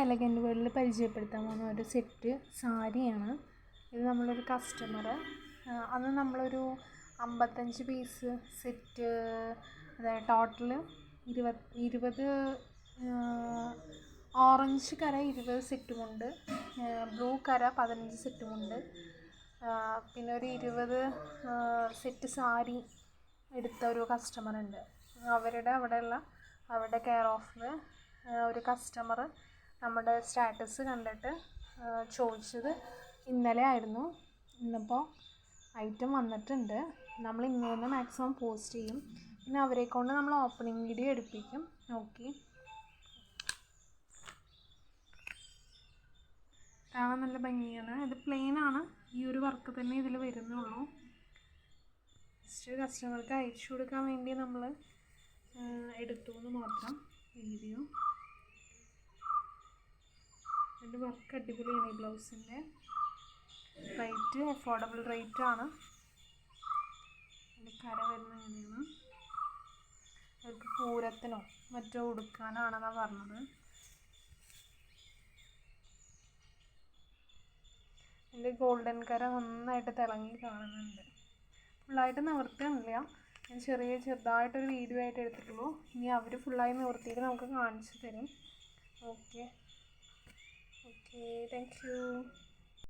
Elegant വേൾഡിൽ പരിചയപ്പെടുത്താൻ പോകുന്ന ഒരു സെറ്റ് സാരിയാണ്. ഇത് നമ്മളൊരു കസ്റ്റമർ അന്ന് നമ്മളൊരു 55 പീസ് സെറ്റ്, അതായത് ടോട്ടൽ 20 ഓറഞ്ച് കര 20 സെറ്റുമുണ്ട്, ബ്ലൂ കര 15 സെറ്റുമുണ്ട്, പിന്നെ ഒരു 20 സെറ്റ് സാരി എടുത്ത ഒരു കസ്റ്റമർ ഉണ്ട്. അവരുടെ കെയർ ഓഫിൽ ഒരു കസ്റ്റമർ നമ്മുടെ സ്റ്റാറ്റസ് കണ്ടിട്ട് ചോദിച്ചത് ഇന്നലെ ആയിരുന്നു. ഇന്നിപ്പോൾ ഐറ്റം വന്നിട്ടുണ്ട്. നമ്മൾ ഇന്ന് തന്നെ മാക്സിമം പോസ്റ്റ് ചെയ്യും. പിന്നെ അവരെ കൊണ്ട് നമ്മൾ ഓപ്പണിംഗ് വീഡിയോ എടുപ്പിക്കും. നോക്കി കാണാൻ നല്ല ഭംഗിയാണ്. ഇത് പ്ലെയിൻ ആണ്, ഈ ഒരു വർക്ക് തന്നെ ഇതിൽ വരുന്നുള്ളൂ. ജസ്റ്റ് കസ്റ്റമർക്ക് അയച്ചു കൊടുക്കാൻ വേണ്ടി നമ്മൾ എടുത്തു എന്ന് മാത്രം വീഡിയോ. ഇതിൻ്റെ വർക്ക് അടിപൊളിയാണ്. ഈ ബ്ലൗസിൻ്റെ റേറ്റ് അഫോർഡബിൾ റേറ്റാണ്. ഇതിൻ്റെ കര വരുന്ന ഇങ്ങനെയാണ്. അവർക്ക് പൂരത്തിനോ മറ്റോ ഉടുക്കാനാണെന്നാണ് പറഞ്ഞത്. ഇതിൻ്റെ ഗോൾഡൻ കര നന്നായിട്ട് തിളങ്ങി കാണുന്നുണ്ട്. ഫുള്ളായിട്ട് നിവർത്തുന്നില്ല, ഞാൻ ചെറുതായിട്ടൊരു വീഡിയോ ആയിട്ട് എടുത്തിട്ടുള്ളൂ. ഇനി അവർ ഫുള്ളായി നിവർത്തിയിട്ട് നമുക്ക് കാണിച്ചു തരും. Okay, thank you.